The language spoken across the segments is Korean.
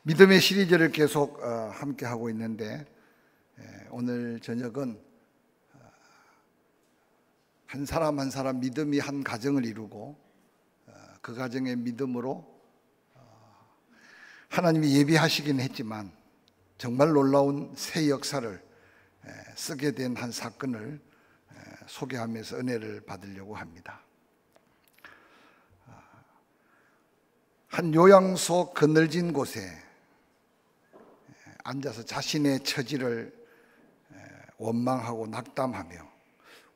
믿음의 시리즈를 계속 함께 하고 있는데 오늘 저녁은 한 사람 한 사람 믿음이 한 가정을 이루고 그 가정의 믿음으로 하나님이 예비하시긴 했지만 정말 놀라운 새 역사를 쓰게 된 한 사건을 소개하면서 은혜를 받으려고 합니다. 한 요양소 그늘진 곳에 앉아서 자신의 처지를 원망하고 낙담하며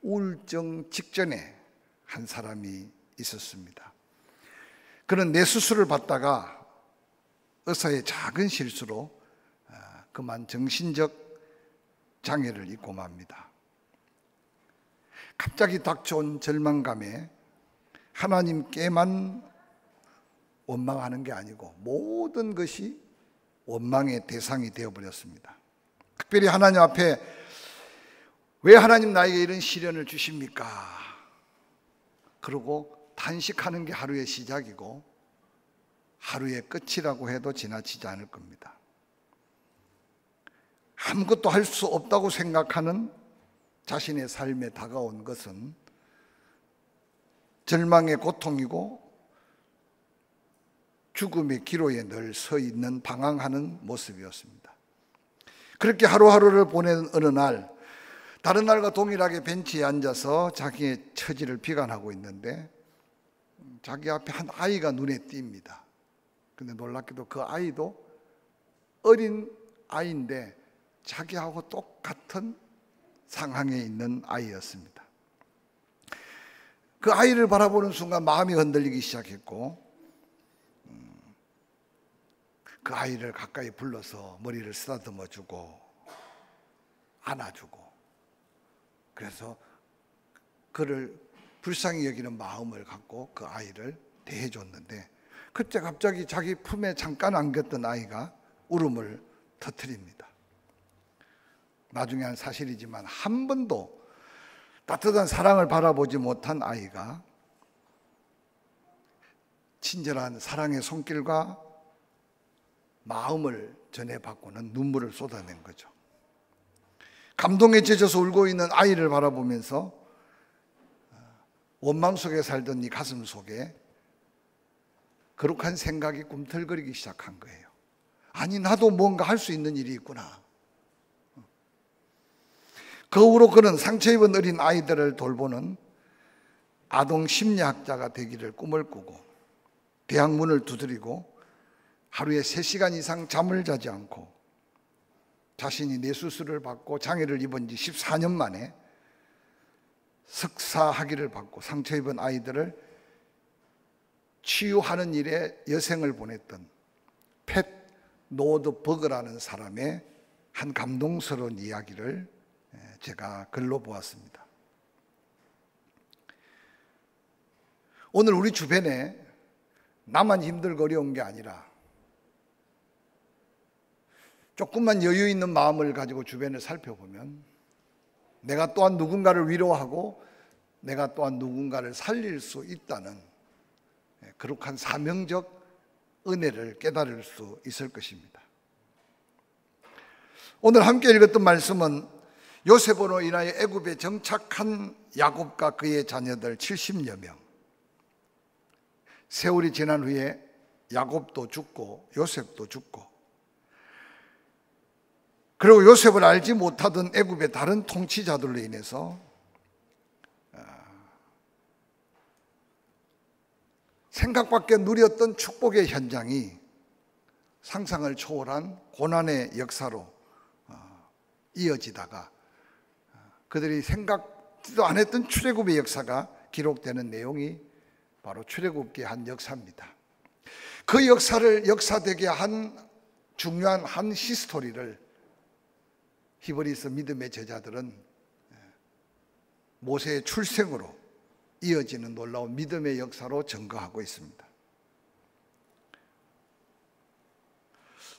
우울증 직전에 한 사람이 있었습니다. 그는 뇌수술을 받다가 의사의 작은 실수로 그만 정신적 장애를 입고 맙니다. 갑자기 닥쳐온 절망감에 하나님께만 원망하는 게 아니고 모든 것이 원망의 대상이 되어버렸습니다. 특별히 하나님 앞에 왜 하나님 나에게 이런 시련을 주십니까? 그러고 탄식하는 게 하루의 시작이고 하루의 끝이라고 해도 지나치지 않을 겁니다. 아무것도 할 수 없다고 생각하는 자신의 삶에 다가온 것은 절망의 고통이고 죽음의 기로에 늘 서 있는 방황하는 모습이었습니다. 그렇게 하루하루를 보낸 어느 날, 다른 날과 동일하게 벤치에 앉아서 자기의 처지를 비관하고 있는데 자기 앞에 한 아이가 눈에 띕니다. 근데 놀랍게도 그 아이도 어린 아이인데 자기하고 똑같은 상황에 있는 아이였습니다. 그 아이를 바라보는 순간 마음이 흔들리기 시작했고 그 아이를 가까이 불러서 머리를 쓰다듬어 주고 안아주고 그래서 그를 불쌍히 여기는 마음을 갖고 그 아이를 대해줬는데 그때 갑자기 자기 품에 잠깐 안겼던 아이가 울음을 터뜨립니다. 나중에 한 사실이지만 한 번도 따뜻한 사랑을 바라보지 못한 아이가 친절한 사랑의 손길과 마음을 전해받고는 눈물을 쏟아낸 거죠. 감동에 젖어서 울고 있는 아이를 바라보면서 원망 속에 살던 이 가슴 속에 거룩한 생각이 꿈틀거리기 시작한 거예요. 아니, 나도 뭔가 할 수 있는 일이 있구나. 그 후로 그는 상처 입은 어린 아이들을 돌보는 아동 심리학자가 되기를 꿈을 꾸고 대학 문을 두드리고 하루에 3시간 이상 잠을 자지 않고 자신이 뇌수술을 받고 장애를 입은 지 14년 만에 석사 학위를 받고 상처 입은 아이들을 치유하는 일에 여생을 보냈던 팻 노드버그라는 사람의 한 감동스러운 이야기를 제가 글로 보았습니다. 오늘 우리 주변에 나만 힘들고 어려운 게 아니라 조금만 여유 있는 마음을 가지고 주변을 살펴보면 내가 또한 누군가를 위로하고 내가 또한 누군가를 살릴 수 있다는 거룩한 사명적 은혜를 깨달을 수 있을 것입니다. 오늘 함께 읽었던 말씀은 요셉으로 인하여 애굽에 정착한 야곱과 그의 자녀들 70여 명. 세월이 지난 후에 야곱도 죽고 요셉도 죽고 그리고 요셉을 알지 못하던 애굽의 다른 통치자들로 인해서 생각밖에 누렸던 축복의 현장이 상상을 초월한 고난의 역사로 이어지다가 그들이 생각지도 안 했던 출애굽의 역사가 기록되는 내용이 바로 출애굽기의 한 역사입니다. 그 역사를 역사되게 한 중요한 한 히스토리를 히브리서 믿음의 제자들은 모세의 출생으로 이어지는 놀라운 믿음의 역사로 증거하고 있습니다.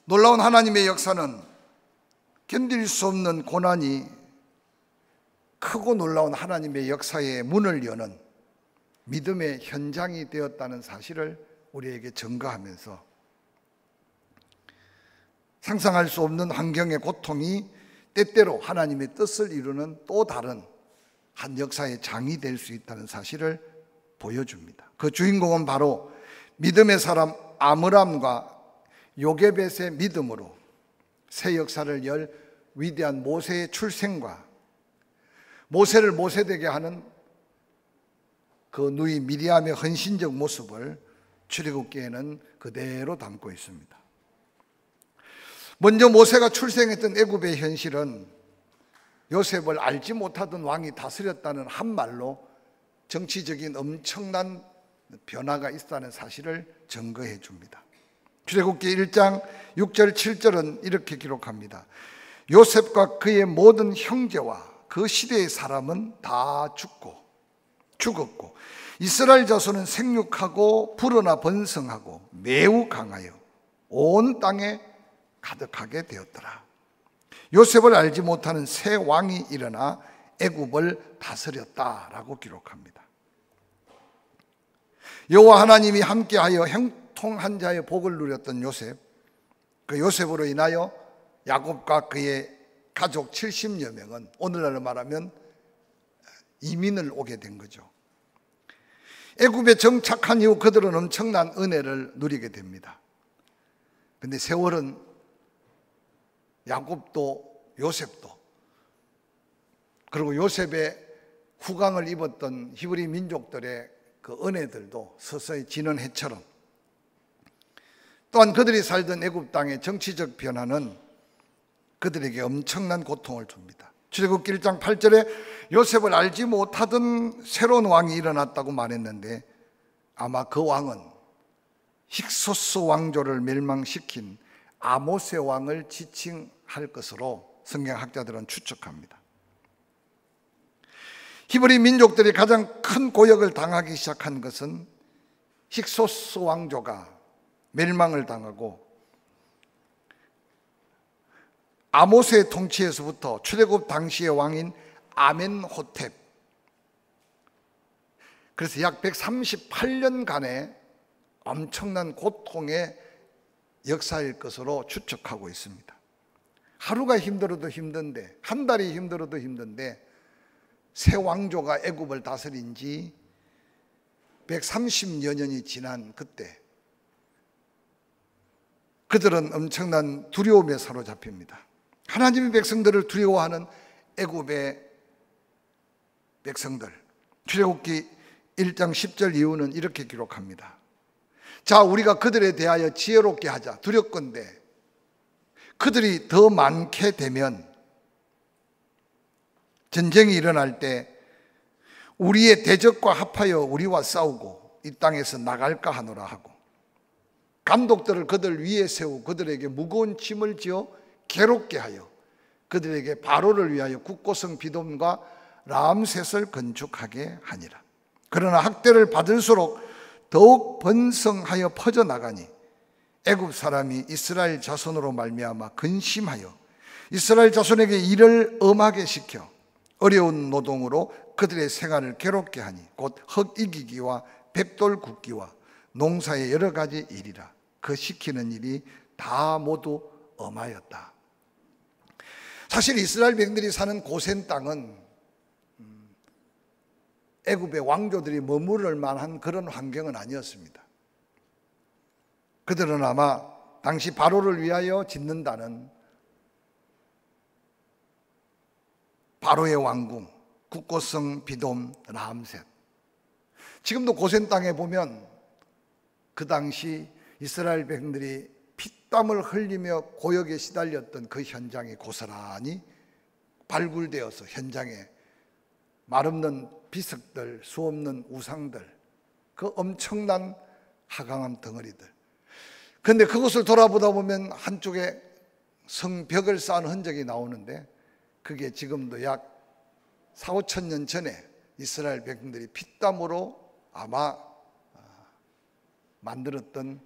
놀라운 하나님의 역사는 견딜 수 없는 고난이 크고 놀라운 하나님의 역사의 문을 여는 믿음의 현장이 되었다는 사실을 우리에게 증거하면서 상상할 수 없는 환경의 고통이 때때로 하나님의 뜻을 이루는 또 다른 한 역사의 장이 될 수 있다는 사실을 보여줍니다. 그 주인공은 바로 믿음의 사람 아므람과 요게벳의 믿음으로 새 역사를 열 위대한 모세의 출생과 모세를 모세되게 하는 그 누이 미리암의 헌신적 모습을 출애굽기에는 그대로 담고 있습니다. 먼저 모세가 출생했던 애굽의 현실은 요셉을 알지 못하던 왕이 다스렸다는 한 말로 정치적인 엄청난 변화가 있다는 사실을 증거해 줍니다. 출애굽기 1장 6절 7절은 이렇게 기록합니다. 요셉과 그의 모든 형제와 그 시대의 사람은 다 죽었고 이스라엘 자손은 생육하고 불어나 번성하고 매우 강하여 온 땅에 가득하게 되었더라. 요셉을 알지 못하는 새 왕이 일어나 애굽을 다스렸다라고 기록합니다. 여호와 하나님이 함께하여 형통한 자의 복을 누렸던 요셉, 그 요셉으로 인하여 야곱과 그의 가족 70여 명은 오늘날로 말하면 이민을 오게 된 거죠. 애굽에 정착한 이후 그들은 엄청난 은혜를 누리게 됩니다. 그런데 세월은 야곱도 요셉도 그리고 요셉의 후광을 입었던 히브리 민족들의 그 은혜들도 서서히 지는 해처럼 또한 그들이 살던 애굽 땅의 정치적 변화는 그들에게 엄청난 고통을 줍니다. 출애굽기 1장 8절에 요셉을 알지 못하던 새로운 왕이 일어났다고 말했는데 아마 그 왕은 힉소스 왕조를 멸망시킨 아모세 왕을 지칭할 것으로 성경학자들은 추측합니다. 히브리 민족들이 가장 큰 고역을 당하기 시작한 것은 힉소스 왕조가 멸망을 당하고 아모스의 통치에서부터 출애굽 당시의 왕인 아멘호텝, 그래서 약 138년간의 엄청난 고통의 역사일 것으로 추측하고 있습니다. 하루가 힘들어도 힘든데, 한 달이 힘들어도 힘든데 새 왕조가 애굽을 다스린 지 130여 년이 지난 그때 그들은 엄청난 두려움에 사로잡힙니다. 하나님의 백성들을 두려워하는 애굽의 백성들, 출애굽기 1장 10절 이후는 이렇게 기록합니다. 자, 우리가 그들에 대하여 지혜롭게 하자. 두렵건대 그들이 더 많게 되면 전쟁이 일어날 때 우리의 대적과 합하여 우리와 싸우고 이 땅에서 나갈까 하노라 하고, 감독들을 그들 위에 세우고 그들에게 무거운 짐을 지어 괴롭게 하여 그들에게 바로를 위하여 국고성 비돔과 람셋을 건축하게 하니라. 그러나 학대를 받을수록 더욱 번성하여 퍼져나가니 애굽 사람이 이스라엘 자손으로 말미암아 근심하여 이스라엘 자손에게 일을 엄하게 시켜 어려운 노동으로 그들의 생활을 괴롭게 하니 곧 흙 이기기와 벽돌 굽기와 농사의 여러 가지 일이라. 그 시키는 일이 다 모두 엄하였다. 사실 이스라엘 백성들이 사는 고센 땅은 애굽의 왕조들이 머무를 만한 그런 환경은 아니었습니다. 그들은 아마 당시 바로를 위하여 짓는다는 바로의 왕궁, 국고성 비돔 람셋, 지금도 고센 땅에 보면 그 당시 이스라엘 백성들이 피땀을 흘리며 고역에 시달렸던 그 현장이 고스란히 발굴되어서 현장에 말없는 비석들, 수없는 우상들, 그 엄청난 하강한 덩어리들. 그런데 그것을 돌아보다 보면 한쪽에 성벽을 쌓은 흔적이 나오는데 그게 지금도 약 4,5천 년 전에 이스라엘 백성들이 피땀으로 아마 만들었던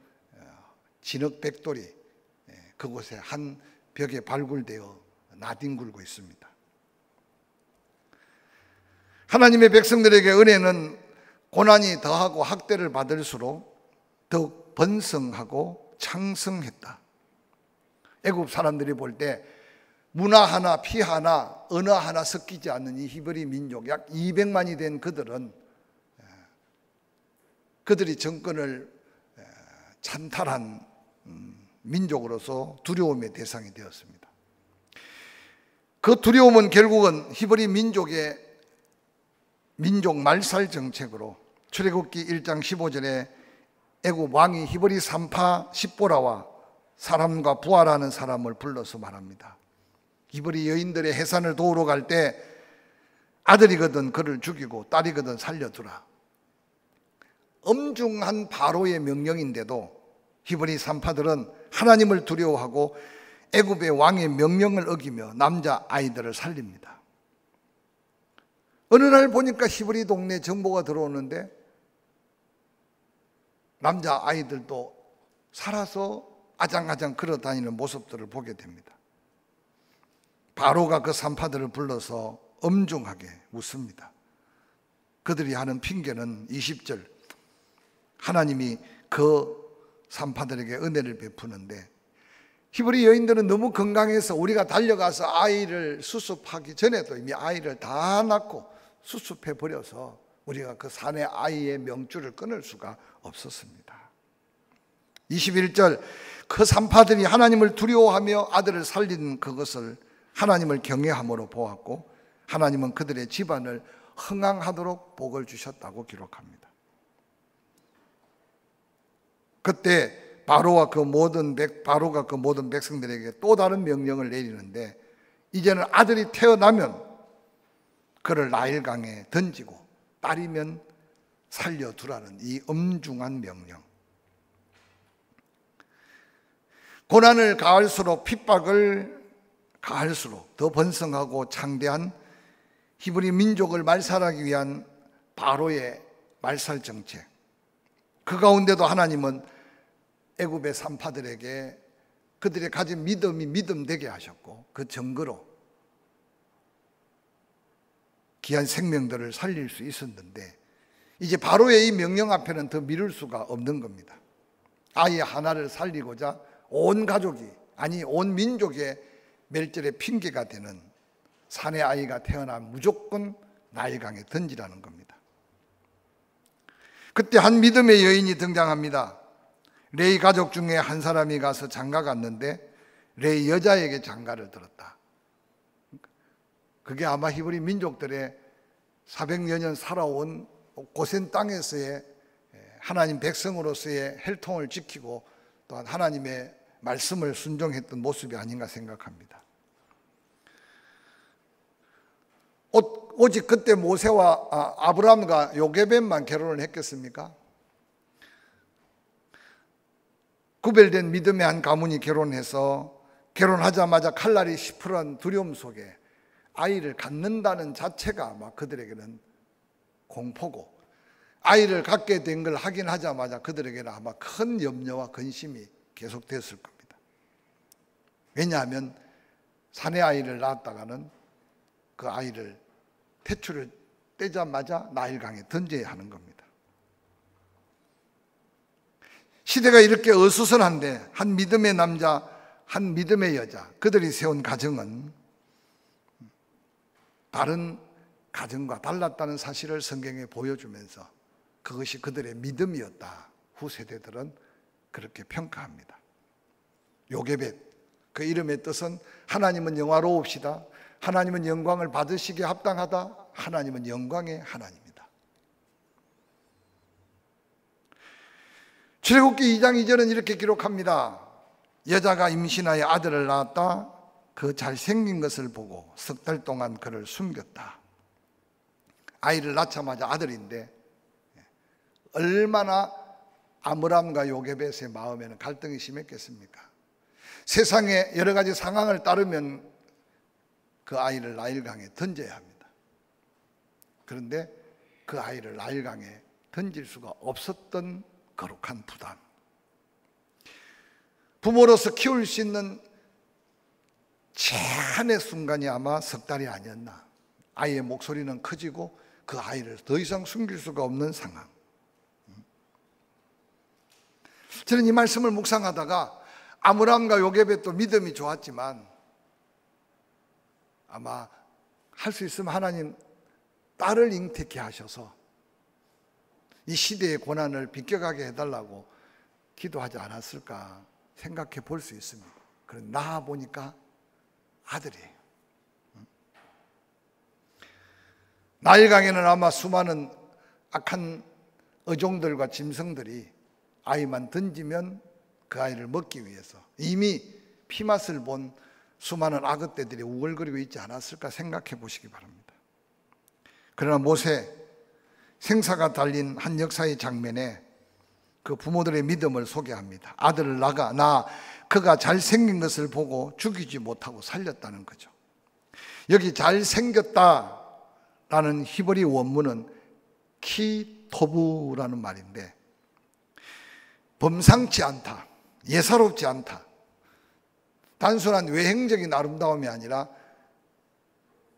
진흙 벽돌이 그곳에 한 벽에 발굴되어 나뒹굴고 있습니다. 하나님의 백성들에게 은혜는 고난이 더하고 학대를 받을수록 더욱 번성하고 창성했다. 애굽 사람들이 볼 때 문화 하나, 피 하나, 언어 하나 섞이지 않는 이 히브리 민족 약 200만이 된 그들이 정권을 찬탈한 민족으로서 두려움의 대상이 되었습니다. 그 두려움은 결국은 히브리 민족의 민족 말살 정책으로 출애굽기 1장 15절에 애굽 왕이 히브리 산파 십보라와 사람과 부하라는 사람을 불러서 말합니다. 히브리 여인들의 해산을 도우러 갈 때 아들이거든 그를 죽이고 딸이거든 살려두라. 엄중한 바로의 명령인데도 히브리 산파들은 하나님을 두려워하고 애굽의 왕의 명령을 어기며 남자 아이들을 살립니다. 어느 날 보니까 히브리 동네 정보가 들어오는데 남자 아이들도 살아서 아장아장 걸어다니는 모습들을 보게 됩니다. 바로가 그 산파들을 불러서 엄중하게 묻습니다. 그들이 하는 핑계는 20절, 하나님이 그 산파들에게 은혜를 베푸는데 히브리 여인들은 너무 건강해서 우리가 달려가서 아이를 수습하기 전에도 이미 아이를 다 낳고 수습해 버려서 우리가 그 사내 아이의 명줄을 끊을 수가 없었습니다. 21절, 그 산파들이 하나님을 두려워하며 아들을 살린 그것을 하나님을 경외함으로 보았고 하나님은 그들의 집안을 흥황하도록 복을 주셨다고 기록합니다. 그때 바로가 그 모든 백성들에게 또 다른 명령을 내리는데 이제는 아들이 태어나면 그를 나일강에 던지고 딸이면 살려두라는 이 엄중한 명령. 고난을 가할수록 핍박을 가할수록 더 번성하고 창대한 히브리 민족을 말살하기 위한 바로의 말살 정책. 그 가운데도 하나님은 애굽의 산파들에게 그들의 가진 믿음이 믿음되게 하셨고 그 증거로 귀한 생명들을 살릴 수 있었는데 이제 바로의 이 명령 앞에는 더 미룰 수가 없는 겁니다. 아이 하나를 살리고자 온 가족이 아니 온 민족의 멸절의 핑계가 되는 사내 아이가 태어나면 무조건 나일강에 던지라는 겁니다. 그때 한 믿음의 여인이 등장합니다. 레위 가족 중에 한 사람이 가서 장가 갔는데 레위 여자에게 장가를 들었다. 그게 아마 히브리 민족들의 400여 년 살아온 고센 땅에서의 하나님 백성으로서의 혈통을 지키고 또한 하나님의 말씀을 순종했던 모습이 아닌가 생각합니다. 오직 그때 모세와 아브라함과 요게벳만 결혼을 했겠습니까? 구별된 믿음의 한 가문이 결혼해서 결혼하자마자 칼날이 시퍼런 두려움 속에 아이를 갖는다는 자체가 아마 그들에게는 공포고 아이를 갖게 된 걸 확인하자마자 그들에게는 아마 큰 염려와 근심이 계속됐을 겁니다. 왜냐하면 사내 아이를 낳았다가는 그 아이를 태출을 떼자마자 나일강에 던져야 하는 겁니다. 시대가 이렇게 어수선한데 한 믿음의 남자, 한 믿음의 여자, 그들이 세운 가정은 다른 가정과 달랐다는 사실을 성경에 보여주면서 그것이 그들의 믿음이었다. 후세대들은 그렇게 평가합니다. 요게벳, 그 이름의 뜻은 하나님은 영화로우시다, 하나님은 영광을 받으시기에 합당하다, 하나님은 영광의 하나님이다. 출애굽기 2장 2절은 이렇게 기록합니다. 여자가 임신하여 아들을 낳았다. 그 잘생긴 것을 보고 석 달 동안 그를 숨겼다. 아이를 낳자마자 아들인데 얼마나 아므람과 요게벳의 마음에는 갈등이 심했겠습니까? 세상의 여러 가지 상황을 따르면 그 아이를 나일강에 던져야 합니다. 그런데 그 아이를 나일강에 던질 수가 없었던 거룩한 부담. 부모로서 키울 수 있는 제한의 순간이 아마 석 달이 아니었나. 아이의 목소리는 커지고 그 아이를 더 이상 숨길 수가 없는 상황. 저는 이 말씀을 묵상하다가 아므람과 요게벳 또 믿음이 좋았지만 아마 할 수 있으면 하나님 딸을 잉태케 하셔서 이 시대의 고난을 비껴가게 해달라고 기도하지 않았을까 생각해 볼 수 있습니다. 그런데 낳아 보니까 아들이에요. 나일강에는 아마 수많은 악한 어종들과 짐승들이 아이만 던지면 그 아이를 먹기 위해서 이미 피맛을 본 수많은 악어떼들이 우글거리고 있지 않았을까 생각해 보시기 바랍니다. 그러나 모세, 생사가 달린 한 역사의 장면에 그 부모들의 믿음을 소개합니다. 아들을 낳아 그가 잘생긴 것을 보고 죽이지 못하고 살렸다는 거죠. 여기 잘생겼다라는 히브리 원문은 키토브라는 말인데 범상치 않다, 예사롭지 않다, 단순한 외형적인 아름다움이 아니라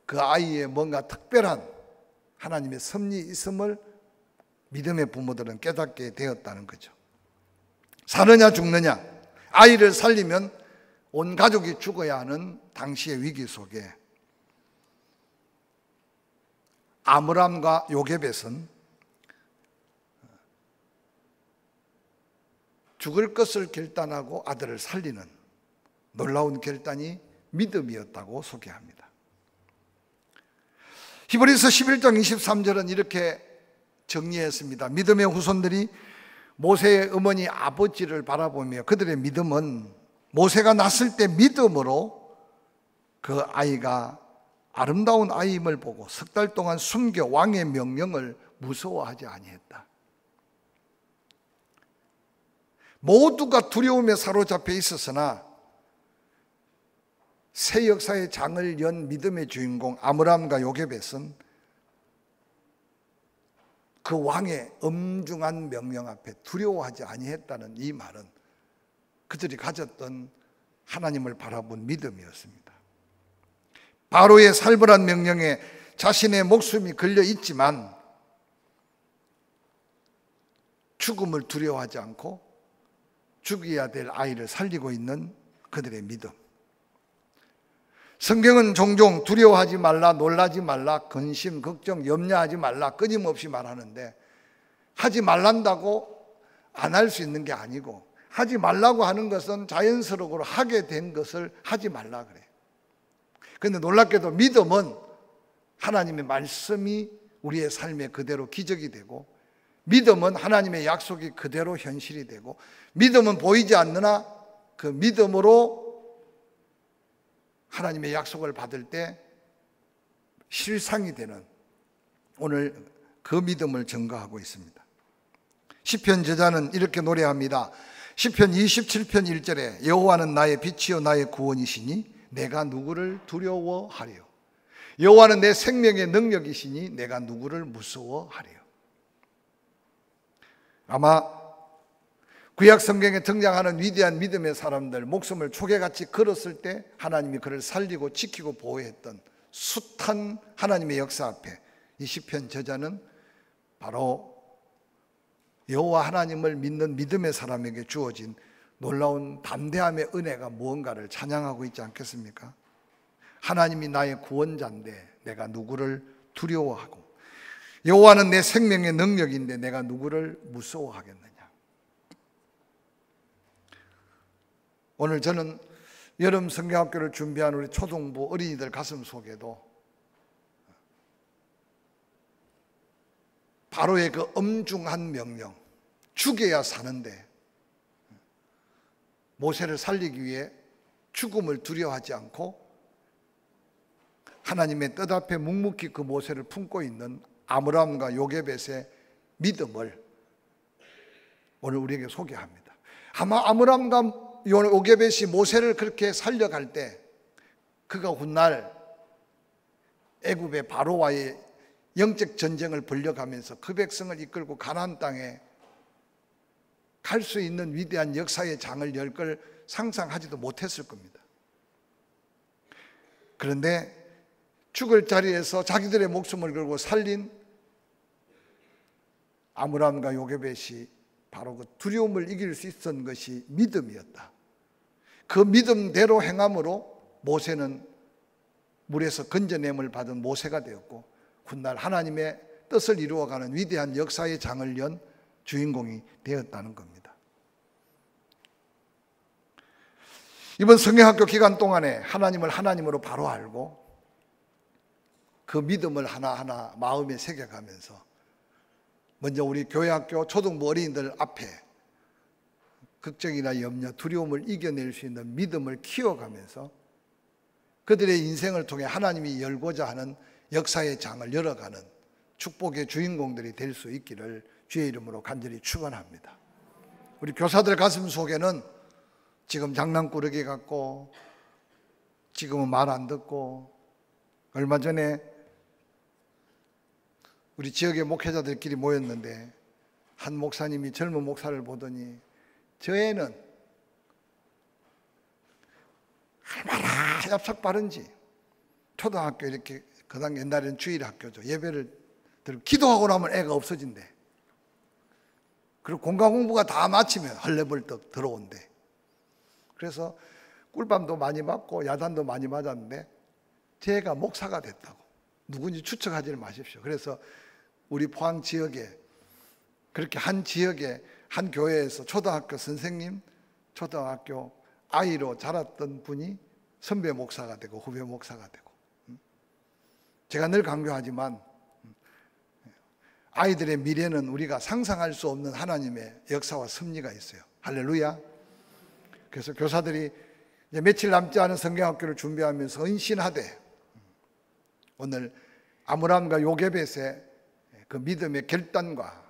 그 아이의 뭔가 특별한 하나님의 섭리 있음을 믿음의 부모들은 깨닫게 되었다는 거죠. 사느냐 죽느냐, 아이를 살리면 온 가족이 죽어야 하는 당시의 위기 속에 아므람과 요게벳은 죽을 것을 결단하고 아들을 살리는 놀라운 결단이 믿음이었다고 소개합니다. 히브리서 11장 23절은 이렇게 정리했습니다. 믿음의 후손들이 모세의 어머니 아버지를 바라보며 그들의 믿음은 모세가 낳았을 때 믿음으로 그 아이가 아름다운 아이임을 보고 석 달 동안 숨겨 왕의 명령을 무서워하지 아니했다. 모두가 두려움에 사로잡혀 있었으나 새 역사의 장을 연 믿음의 주인공 아므람과 요게벳은 그 왕의 엄중한 명령 앞에 두려워하지 아니했다는 이 말은 그들이 가졌던 하나님을 바라본 믿음이었습니다. 바로의 살벌한 명령에 자신의 목숨이 걸려 있지만 죽음을 두려워하지 않고 죽여야 될 아이를 살리고 있는 그들의 믿음. 성경은 종종 두려워하지 말라, 놀라지 말라, 근심, 걱정, 염려하지 말라 끊임없이 말하는데 하지 말란다고 안 할 수 있는 게 아니고 하지 말라고 하는 것은 자연스러워 하게 된 것을 하지 말라 그래요. 그런데 놀랍게도 믿음은 하나님의 말씀이 우리의 삶에 그대로 기적이 되고 믿음은 하나님의 약속이 그대로 현실이 되고 믿음은 보이지 않느나 그 믿음으로 하나님의 약속을 받을 때 실상이 되는 오늘 그 믿음을 증거하고 있습니다. 시편 저자는 이렇게 노래합니다. 시편 27편 1절에 여호와는 나의 빛이요 나의 구원이시니 내가 누구를 두려워하리요. 여호와는 내 생명의 능력이시니 내가 누구를 무서워하리요. 아마 구약 성경에 등장하는 위대한 믿음의 사람들, 목숨을 초계같이 걸었을 때 하나님이 그를 살리고 지키고 보호했던 숱한 하나님의 역사 앞에 이 시편 저자는 바로 여호와 하나님을 믿는 믿음의 사람에게 주어진 놀라운 담대함의 은혜가 무언가를 찬양하고 있지 않겠습니까? 하나님이 나의 구원자인데 내가 누구를 두려워하고 여호와는 내 생명의 능력인데 내가 누구를 무서워하겠느냐. 오늘 저는 여름 성경학교를 준비한 우리 초등부 어린이들 가슴 속에도 바로의 그 엄중한 명령, 죽여야 사는데 모세를 살리기 위해 죽음을 두려워하지 않고 하나님의 뜻 앞에 묵묵히 그 모세를 품고 있는 아므람과 요게벳의 믿음을 오늘 우리에게 소개합니다. 아마 아므람과 요게벳이 모세를 그렇게 살려갈 때 그가 훗날 애굽의 바로와의 영적 전쟁을 벌려가면서 그 백성을 이끌고 가나안 땅에 갈 수 있는 위대한 역사의 장을 열 걸 상상하지도 못했을 겁니다. 그런데 죽을 자리에서 자기들의 목숨을 걸고 살린 아므람과 요게벳이 바로 그 두려움을 이길 수 있었던 것이 믿음이었다. 그 믿음대로 행함으로 모세는 물에서 건져냄을 받은 모세가 되었고 훗날 하나님의 뜻을 이루어가는 위대한 역사의 장을 연 주인공이 되었다는 겁니다. 이번 성경학교 기간 동안에 하나님을 하나님으로 바로 알고 그 믿음을 하나하나 마음에 새겨가면서 먼저 우리 교회학교 초등부 어린이들 앞에 걱정이나 염려, 두려움을 이겨낼 수 있는 믿음을 키워가면서 그들의 인생을 통해 하나님이 열고자 하는 역사의 장을 열어가는 축복의 주인공들이 될 수 있기를 주의 이름으로 간절히 축원합니다. 우리 교사들 가슴 속에는 지금 장난꾸러기 같고 지금은 말 안 듣고 얼마 전에 우리 지역의 목회자들끼리 모였는데 한 목사님이 젊은 목사를 보더니 저 애는 얼마나 얍삭 바른지 초등학교 이렇게 그당 옛날에는 주일학교죠. 예배를 들고 기도하고 나면 애가 없어진대. 그리고 공과 공부가 다 마치면 헐레벌떡 들어온대. 그래서 꿀밤도 많이 맞고 야단도 많이 맞았는데 제가 목사가 됐다고. 누군지 추측하지는 마십시오. 그래서 우리 포항 지역에 그렇게 한 지역에 한 교회에서 초등학교 선생님, 초등학교 아이로 자랐던 분이 선배 목사가 되고 후배 목사가 되고, 제가 늘 강조하지만 아이들의 미래는 우리가 상상할 수 없는 하나님의 역사와 섭리가 있어요. 할렐루야. 그래서 교사들이 이제 며칠 남지 않은 성경학교를 준비하면서 헌신하되 오늘 아므람과 요게벳의 그 믿음의 결단과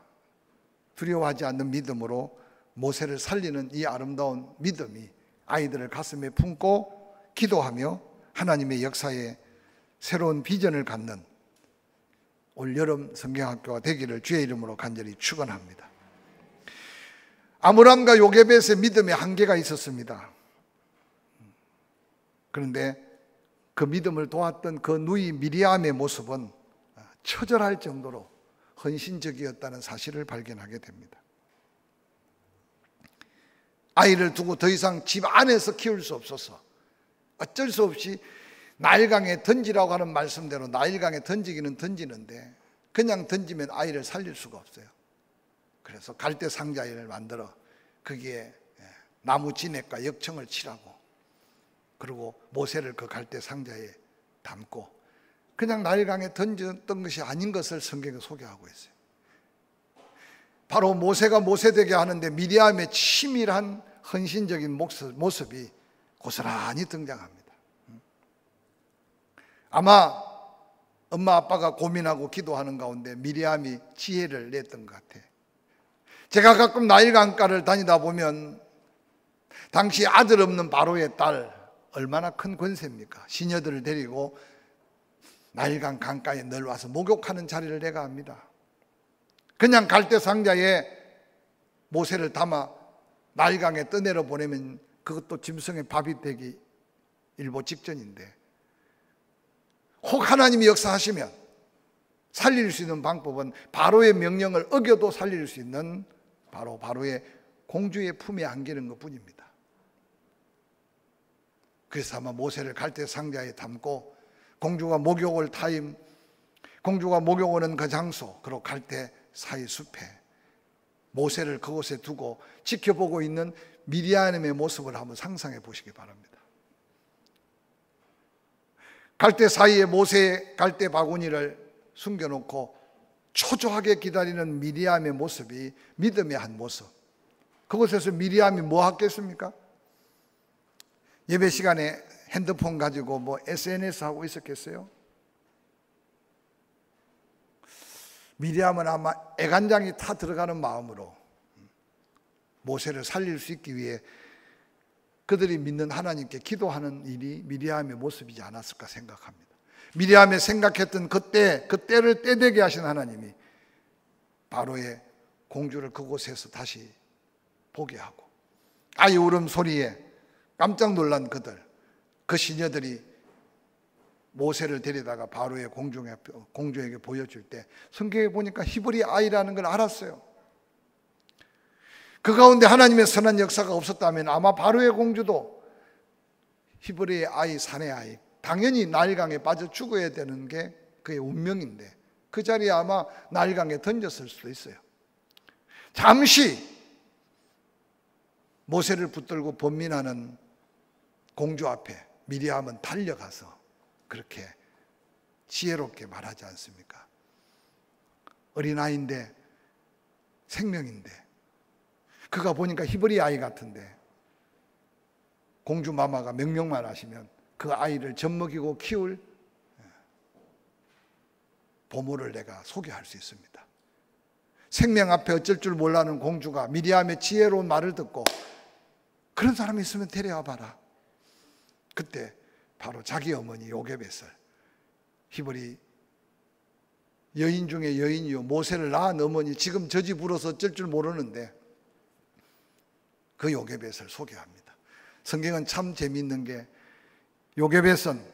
두려워하지 않는 믿음으로 모세를 살리는 이 아름다운 믿음이 아이들을 가슴에 품고 기도하며 하나님의 역사에 새로운 비전을 갖는 올 여름 성경학교가 되기를 주의 이름으로 간절히 축원합니다. 아므람과 요게벳의 믿음에 한계가 있었습니다. 그런데 그 믿음을 도왔던 그 누이 미리암의 모습은 처절할 정도로 헌신적이었다는 사실을 발견하게 됩니다. 아이를 두고 더 이상 집 안에서 키울 수 없어서 어쩔 수 없이 나일강에 던지라고 하는 말씀대로 나일강에 던지기는 던지는데 그냥 던지면 아이를 살릴 수가 없어요. 그래서 갈대 상자를 만들어 거기에 나무 진액과 역청을 칠하고 그리고 모세를 그 갈대 상자에 담고 그냥 나일강에 던졌던 것이 아닌 것을 성경에 소개하고 있어요. 바로 모세가 모세되게 하는데 미리암의 치밀한 헌신적인 모습이 고스란히 등장합니다. 아마 엄마 아빠가 고민하고 기도하는 가운데 미리암이 지혜를 냈던 것 같아요. 제가 가끔 나일강가를 다니다 보면 당시 아들 없는 바로의 딸 얼마나 큰 권세입니까? 시녀들을 데리고 나일강 강가에 늘 와서 목욕하는 자리를 내가 합니다. 그냥 갈대 상자에 모세를 담아 나일강에 떠내려 보내면 그것도 짐승의 밥이 되기 일보 직전인데 혹 하나님이 역사하시면 살릴 수 있는 방법은 바로의 명령을 어겨도 살릴 수 있는 바로의 공주의 품에 안기는 것뿐입니다. 그래서 아마 모세를 갈대 상자에 담고 공주가 목욕을 타임, 공주가 목욕하는 그 장소, 그리고 갈대 사이 숲에 모세를 그곳에 두고 지켜보고 있는 미리암의 모습을 한번 상상해 보시기 바랍니다. 갈대 사이에 모세의 갈대 바구니를 숨겨놓고 초조하게 기다리는 미리암의 모습이 믿음의 한 모습. 그곳에서 미리암이 뭐 하겠습니까? 예배 시간에 핸드폰 가지고 뭐 SNS 하고 있었겠어요? 미리암은 아마 애간장이 타 들어가는 마음으로 모세를 살릴 수 있기 위해 그들이 믿는 하나님께 기도하는 일이 미리암의 모습이지 않았을까 생각합니다. 미리암이 생각했던 그때를 때되게 하신 하나님이 바로의 공주를 그곳에서 다시 보게 하고 아이 울음소리에 깜짝 놀란 그 시녀들이 모세를 데리다가 바로의 공주에게 보여줄 때 성경에 보니까 히브리 아이라는 걸 알았어요. 그 가운데 하나님의 선한 역사가 없었다면 아마 바로의 공주도 히브리의 아이, 사내 아이, 당연히 나일강에 빠져 죽어야 되는 게 그의 운명인데 그 자리에 아마 나일강에 던졌을 수도 있어요. 잠시 모세를 붙들고 번민하는 공주 앞에 미리암은 달려가서 그렇게 지혜롭게 말하지 않습니까? 어린아이인데, 생명인데, 그가 보니까 히브리 아이 같은데 공주 마마가 명령만 하시면 그 아이를 젖먹이고 키울 보모를 내가 소개할 수 있습니다. 생명 앞에 어쩔 줄 몰라는 공주가 미리암의 지혜로운 말을 듣고 그런 사람이 있으면 데려와 봐라. 그때 바로 자기 어머니 요게벳을, 히브리 여인 중에 여인이요 모세를 낳은 어머니, 지금 저 집 울어서 어쩔 줄 모르는데 그 요게벳을 소개합니다. 성경은 참 재미있는 게 요게벳은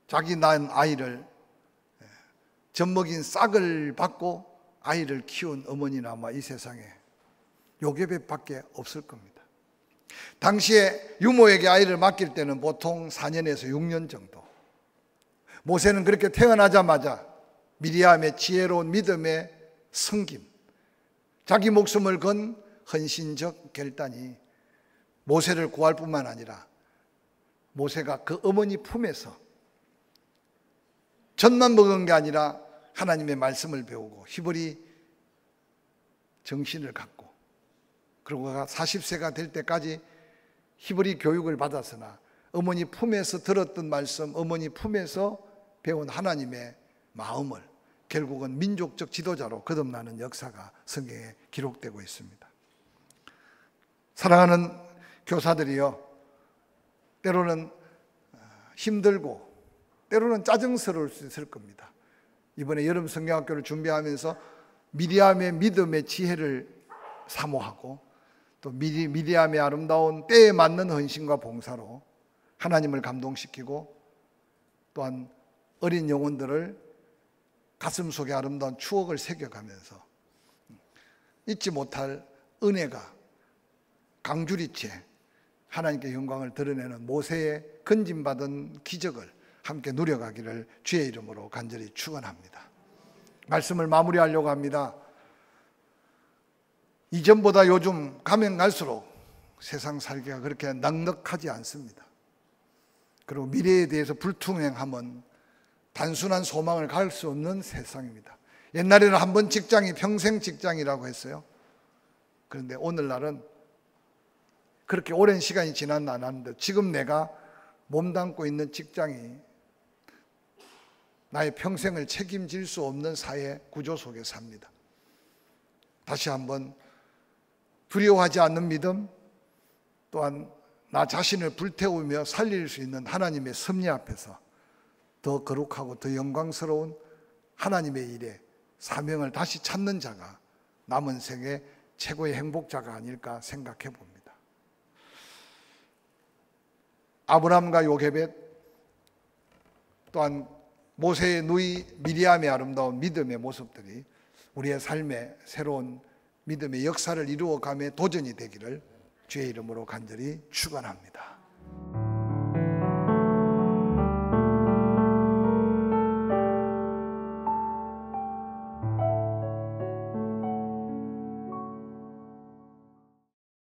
자기 낳은 아이를 젖먹인 싹을 받고 아이를 키운 어머니는 아마 이 세상에 요게벳밖에 없을 겁니다. 당시에 유모에게 아이를 맡길 때는 보통 4년에서 6년 정도. 모세는 그렇게 태어나자마자 미리암의 지혜로운 믿음의 섬김, 자기 목숨을 건 헌신적 결단이 모세를 구할 뿐만 아니라 모세가 그 어머니 품에서 젖만 먹은 게 아니라 하나님의 말씀을 배우고 히브리 정신을 갖고, 그리고 그가 40세가 될 때까지 히브리 교육을 받았으나 어머니 품에서 들었던 말씀, 어머니 품에서 배운 하나님의 마음을 결국은 민족적 지도자로 거듭나는 역사가 성경에 기록되고 있습니다. 사랑하는 교사들이요, 때로는 힘들고 때로는 짜증스러울 수 있을 겁니다. 이번에 여름 성경학교를 준비하면서 미리암의 믿음의 지혜를 사모하고 또 미리암의 아름다운 때에 맞는 헌신과 봉사로 하나님을 감동시키고 또한 어린 영혼들을 가슴 속에 아름다운 추억을 새겨가면서 잊지 못할 은혜가 강주리째 하나님께 영광을 드러내는 모세의 건진받은 기적을 함께 누려가기를 주의 이름으로 간절히 축원합니다. 말씀을 마무리하려고 합니다. 이전보다 요즘 가면 갈수록 세상 살기가 그렇게 넉넉하지 않습니다. 그리고 미래에 대해서 불투명함은 단순한 소망을 갈 수 없는 세상입니다. 옛날에는 한 번 직장이 평생 직장이라고 했어요. 그런데 오늘날은 그렇게 오랜 시간이 지난 않았는데 지금 내가 몸담고 있는 직장이 나의 평생을 책임질 수 없는 사회 구조 속에 삽니다. 다시 한번 두려워하지 않는 믿음, 또한 나 자신을 불태우며 살릴 수 있는 하나님의 섭리 앞에서 더 거룩하고 더 영광스러운 하나님의 일에 사명을 다시 찾는 자가 남은 생애 최고의 행복자가 아닐까 생각해 봅니다. 아브람과 요게벳, 또한 모세의 누이 미리암의 아름다운 믿음의 모습들이 우리의 삶에 새로운 믿음의 역사를 이루어가며 도전이 되기를 주의 이름으로 간절히 축원합니다.